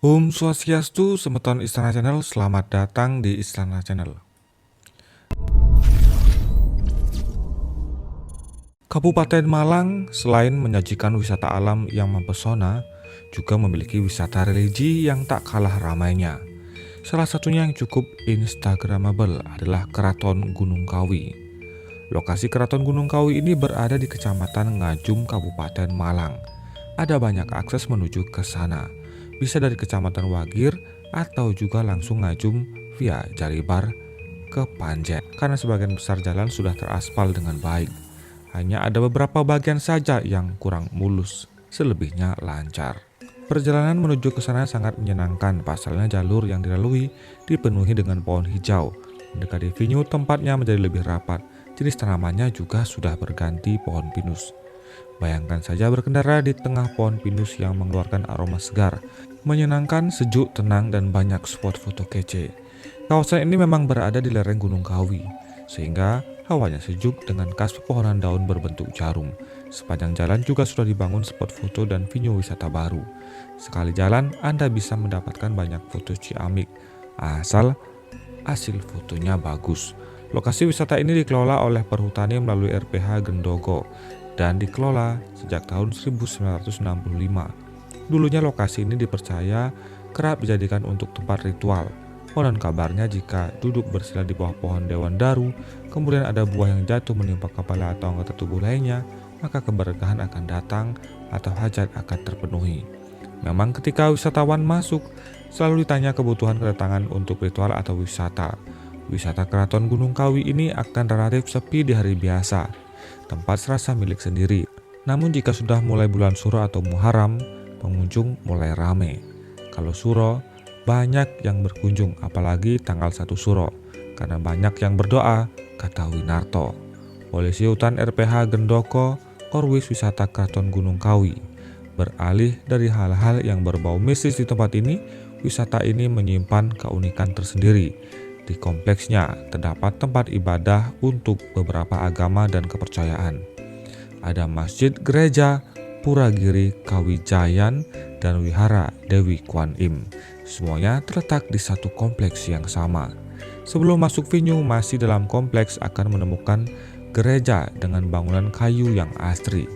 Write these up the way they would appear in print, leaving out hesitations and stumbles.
Om Swastiastu, Semeton Istana Channel, selamat datang di Istana Channel. Kabupaten Malang selain menyajikan wisata alam yang mempesona, juga memiliki wisata religi yang tak kalah ramainya. Salah satunya yang cukup instagramable adalah Keraton Gunung Kawi. Lokasi Keraton Gunung Kawi ini berada di Kecamatan Ngajum, Kabupaten Malang. Ada banyak akses menuju ke sana. Bisa dari Kecamatan Wagir atau juga langsung ngajum via Jaribar ke Panjen. Karena sebagian besar jalan sudah teraspal dengan baik. Hanya ada beberapa bagian saja yang kurang mulus, selebihnya lancar. Perjalanan menuju ke sana sangat menyenangkan, pasalnya jalur yang dilalui dipenuhi dengan pohon hijau. Mendekati venue tempatnya menjadi lebih rapat, jenis tanamannya juga sudah berganti pohon pinus. Bayangkan saja berkendara di tengah pohon pinus yang mengeluarkan aroma segar, menyenangkan, sejuk, tenang, dan banyak spot foto kece. Kawasan ini memang berada di lereng Gunung Kawi, sehingga hawanya sejuk dengan khas pepohonan daun berbentuk jarum. Sepanjang jalan juga sudah dibangun spot foto dan venue wisata baru. Sekali jalan, Anda bisa mendapatkan banyak foto ciamik, asal hasil fotonya bagus. Lokasi wisata ini dikelola oleh Perhutani melalui RPH Gendogo dan dikelola sejak tahun 1965. Dulunya lokasi ini dipercaya kerap dijadikan untuk tempat ritual. Konon kabarnya jika duduk bersila di bawah pohon Dewan Daru, kemudian ada buah yang jatuh menimpa kepala atau anggota tubuh lainnya, maka keberkahan akan datang atau hajat akan terpenuhi. Memang ketika wisatawan masuk, selalu ditanya kebutuhan kedatangan untuk ritual atau wisata. Wisata Keraton Gunung Kawi ini akan relatif sepi di hari biasa. Tempat serasa milik sendiri. Namun jika sudah mulai bulan Suro atau Muharram, pengunjung mulai rame. Kalau Suro, banyak yang berkunjung, apalagi tanggal 1 Suro, karena banyak yang berdoa, kata Winarto, Polisi Hutan RPH Gendoko, Korwis Wisata Keraton Gunung Kawi. Beralih dari hal-hal yang berbau mistis di tempat ini, wisata ini menyimpan keunikan tersendiri. Di kompleksnya terdapat tempat ibadah untuk beberapa agama dan kepercayaan. Ada masjid, gereja, Pura Giri Kawijayan, dan Wihara Dewi Kwan Im. Semuanya terletak di satu kompleks yang sama. Sebelum masuk venue, masih dalam kompleks akan menemukan gereja dengan bangunan kayu yang asri.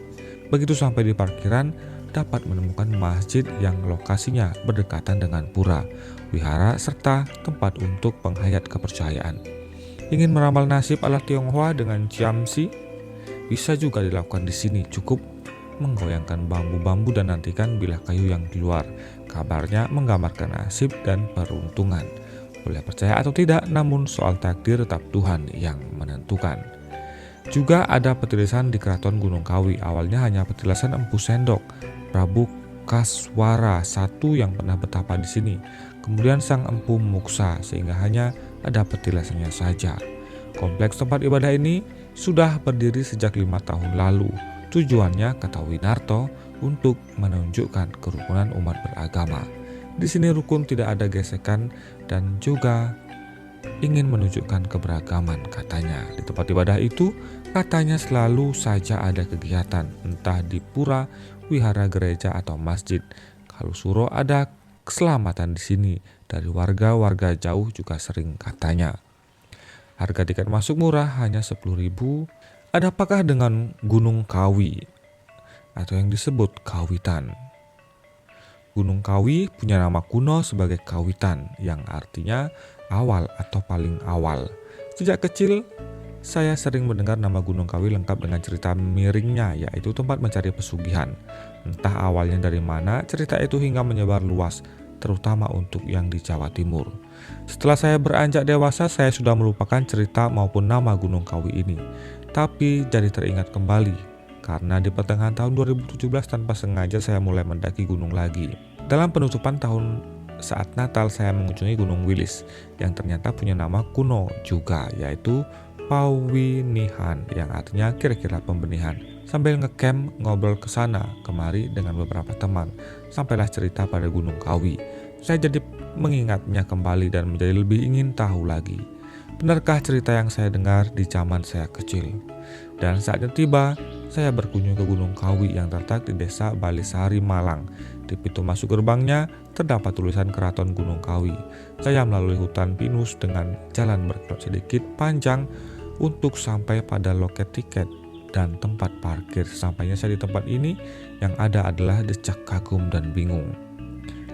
Begitu sampai di parkiran, dapat menemukan masjid yang lokasinya berdekatan dengan pura, wihara, serta tempat untuk penghayat kepercayaan. Ingin meramal nasib ala Tionghoa dengan ciamsi? Bisa juga dilakukan di sini, cukup menggoyangkan bambu-bambu dan nantikan bilah kayu yang keluar. Kabarnya menggambarkan nasib dan peruntungan. Boleh percaya atau tidak, namun soal takdir tetap Tuhan yang menentukan. Juga ada petilasan di Keraton Gunung Kawi. Awalnya hanya petilasan Empu Sendok, Prabu Kaswara I yang pernah betapa di sini. Kemudian Sang Empu Muksa, sehingga hanya ada petilasannya saja. Kompleks tempat ibadah ini sudah berdiri sejak 5 tahun lalu. Tujuannya, kata Winarto, untuk menunjukkan kerukunan umat beragama. Di sini rukun, tidak ada gesekan, dan juga ingin menunjukkan keberagaman, katanya. Di tempat ibadah itu, katanya selalu saja ada kegiatan, entah di pura, wihara, gereja, atau masjid. Kalau Suro ada keselamatan di sini, dari warga-warga jauh juga sering, katanya. Harga tiket masuk murah, hanya 10.000. Adapakah dengan Gunung Kawi atau yang disebut Kawitan? Gunung Kawi punya nama kuno sebagai Kawitan, yang artinya awal atau paling awal. Sejak kecil, saya sering mendengar nama Gunung Kawi lengkap dengan cerita miringnya, yaitu tempat mencari pesugihan. Entah awalnya dari mana, cerita itu hingga menyebar luas, terutama untuk yang di Jawa Timur. Setelah saya beranjak dewasa, saya sudah melupakan cerita maupun nama Gunung Kawi ini. Tapi jadi teringat kembali, karena di pertengahan tahun 2017 tanpa sengaja saya mulai mendaki gunung lagi. Dalam penutupan tahun saat Natal, saya mengunjungi Gunung Wilis yang ternyata punya nama kuno juga, yaitu Pawinihan, yang artinya kira-kira pembenihan. Sambil ngecamp ngobrol ke sana kemari dengan beberapa teman, sampailah cerita pada Gunung Kawi. Saya jadi mengingatnya kembali dan menjadi lebih ingin tahu lagi. Benarkah cerita yang saya dengar di zaman saya kecil? Dan saatnya tiba, saya berkunjung ke Gunung Kawi yang terletak di Desa Balisari, Malang. Di pintu masuk gerbangnya terdapat tulisan Keraton Gunung Kawi. Saya melalui hutan pinus dengan jalan berkelok sedikit panjang untuk sampai pada loket tiket dan tempat parkir. Sampainya saya di tempat ini, yang ada adalah decak kagum dan bingung.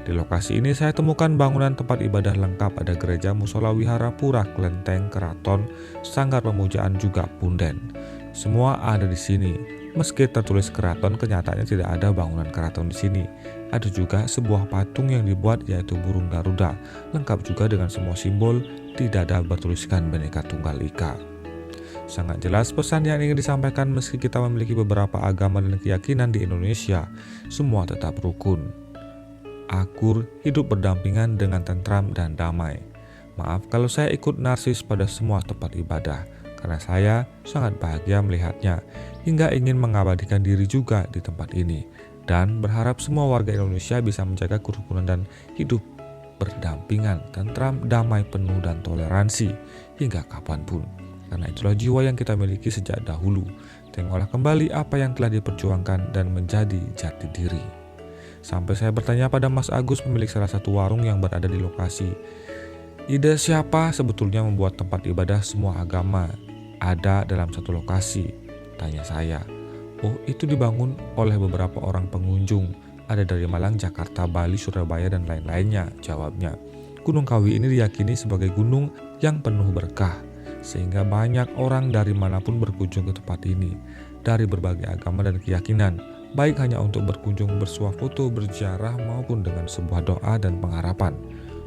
Di lokasi ini saya temukan bangunan tempat ibadah lengkap, ada gereja, musola, wihara, pura, kelenteng, keraton, sanggar pemujaan juga punden. Semua ada di sini. Meski tertulis keraton, kenyataannya tidak ada bangunan keraton di sini. Ada juga sebuah patung yang dibuat, yaitu burung Garuda, lengkap juga dengan semua simbol, di dada bertuliskan Bhinneka Tunggal Ika. Sangat jelas pesan yang ingin disampaikan. Meski kita memiliki beberapa agama dan keyakinan di Indonesia, semua tetap rukun, akur, hidup berdampingan dengan tentram dan damai. Maaf kalau saya ikut narsis pada semua tempat ibadah, karena saya sangat bahagia melihatnya, hingga ingin mengabadikan diri juga di tempat ini, dan berharap semua warga Indonesia bisa menjaga kerukunan dan hidup berdampingan, tentram, damai, penuh dan toleransi hingga kapanpun. Karena itulah jiwa yang kita miliki sejak dahulu. Tengoklah kembali apa yang telah diperjuangkan dan menjadi jati diri. Sampai saya bertanya pada Mas Agus, pemilik salah satu warung yang berada di lokasi, ide siapa sebetulnya membuat tempat ibadah semua agama ada dalam satu lokasi? Tanya saya. Oh, itu dibangun oleh beberapa orang pengunjung, ada dari Malang, Jakarta, Bali, Surabaya dan lain-lainnya, jawabnya. Gunung Kawi ini diyakini sebagai gunung yang penuh berkah, sehingga banyak orang dari manapun berkunjung ke tempat ini, dari berbagai agama dan keyakinan, baik hanya untuk berkunjung, bersuah foto, berziarah, maupun dengan sebuah doa dan pengharapan.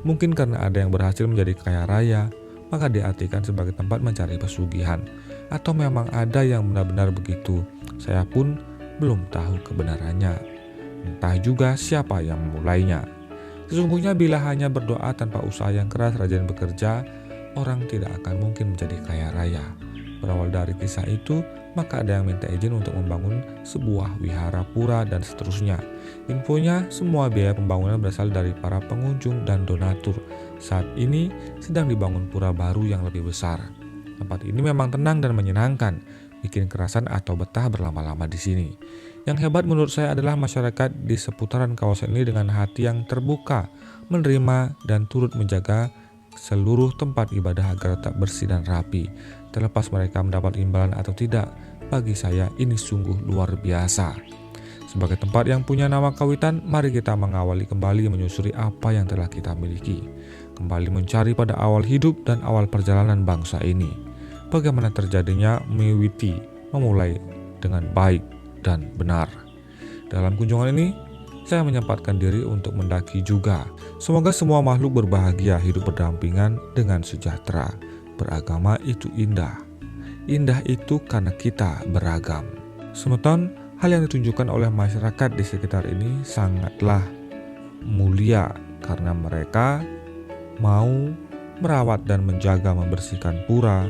Mungkin karena ada yang berhasil menjadi kaya raya, maka diartikan sebagai tempat mencari pesugihan, atau memang ada yang benar-benar begitu. Saya pun belum tahu kebenarannya. Entah juga siapa yang memulainya. Sesungguhnya bila hanya berdoa tanpa usaha yang keras, rajin bekerja, orang tidak akan mungkin menjadi kaya raya. Berawal dari kisah itu, maka ada yang minta izin untuk membangun sebuah wihara, pura, dan seterusnya. Infonya, semua biaya pembangunan berasal dari para pengunjung dan donatur. Saat ini sedang dibangun pura baru yang lebih besar. Tempat ini memang tenang dan menyenangkan, bikin kerasan atau betah berlama-lama di sini. Yang hebat menurut saya adalah masyarakat di seputaran kawasan ini dengan hati yang terbuka, menerima dan turut menjaga seluruh tempat ibadah agar tetap bersih dan rapi. Terlepas mereka mendapat imbalan atau tidak, bagi saya ini sungguh luar biasa. Sebagai tempat yang punya nama Kawitan, mari kita mengawali kembali menyusuri apa yang telah kita miliki. Kembali mencari pada awal hidup dan awal perjalanan bangsa ini. Bagaimana terjadinya Miwiti memulai dengan baik dan benar. Dalam kunjungan ini, saya menyempatkan diri untuk mendaki juga. Semoga semua makhluk berbahagia, hidup berdampingan dengan sejahtera. Beragama itu indah. Indah itu karena kita beragam. Semeton, hal yang ditunjukkan oleh masyarakat di sekitar ini sangatlah mulia karena mereka mau merawat dan menjaga, membersihkan pura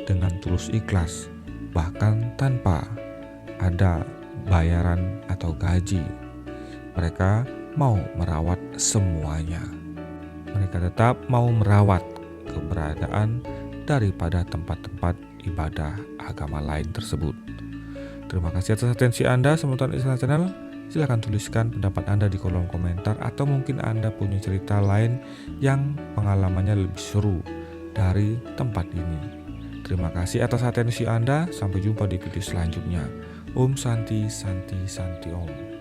dengan tulus ikhlas, bahkan tanpa ada bayaran atau gaji. Mereka mau merawat semuanya. Mereka tetap mau merawat keberadaan daripada tempat-tempat ibadah agama lain tersebut. Terima kasih atas atensi Anda, Semeton Istana Channel. Silahkan tuliskan pendapat Anda di kolom komentar, atau mungkin Anda punya cerita lain yang pengalamannya lebih seru dari tempat ini. Terima kasih atas atensi Anda. Sampai jumpa di video selanjutnya. Om Santi Santi Santi Om.